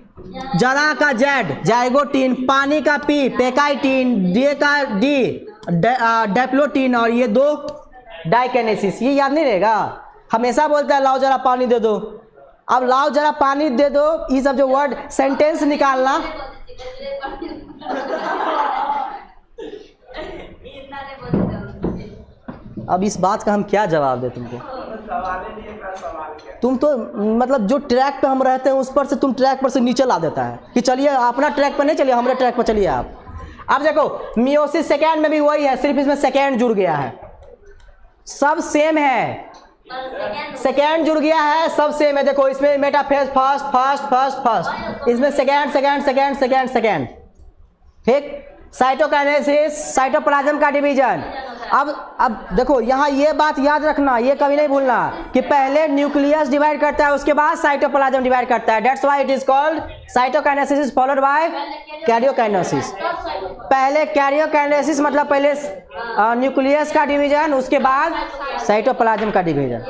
जरा का जेड जाइगोटीन, पानी का पी पेकाइटिन, डी का डी डेप्लोटीन, और ये 2 डाइकेनेसिस। ये याद नहीं रहेगा, हमेशा बोलता है लाओ जरा पानी दे दो। अब लाओ जरा पानी दे दो, ये सब जो वर्ड सेंटेंस निकालना। अब इस बात का हम क्या जवाब दे तुमको? तुम तो मतलब जो ट्रैक पे हम रहते हैं उस पर से तुम ट्रैक पर से नीचे ला देता है कि चलिए अपना ट्रैक पर नहीं चलिए, हमारे ट्रैक पर चलिए आप। अब देखो मियोसिस सेकेंड में भी वही है, सिर्फ इसमें सेकेंड जुड़ गया है, सब सेम है, सेकेंड जुड़ गया है, सब सेम है। देखो इसमें metaphase first first first first, इसमें second second second second second. ठीक, साइटोकाइनेसिस, साइटोप्लाज्म का डिवीजन। अब देखो यहाँ ये बात याद रखना, ये कभी नहीं भूलना कि पहले न्यूक्लियस डिवाइड करता है, उसके बाद साइटोप्लाज्म डिवाइड करता है। That's why it is called cytokinesis is followed by karyokinesis. पहले कैरियोकाइनेसिस मतलब पहले न्यूक्लियस का डिवीजन, उसके बाद साइटोप्लाज्म का डिवीजन।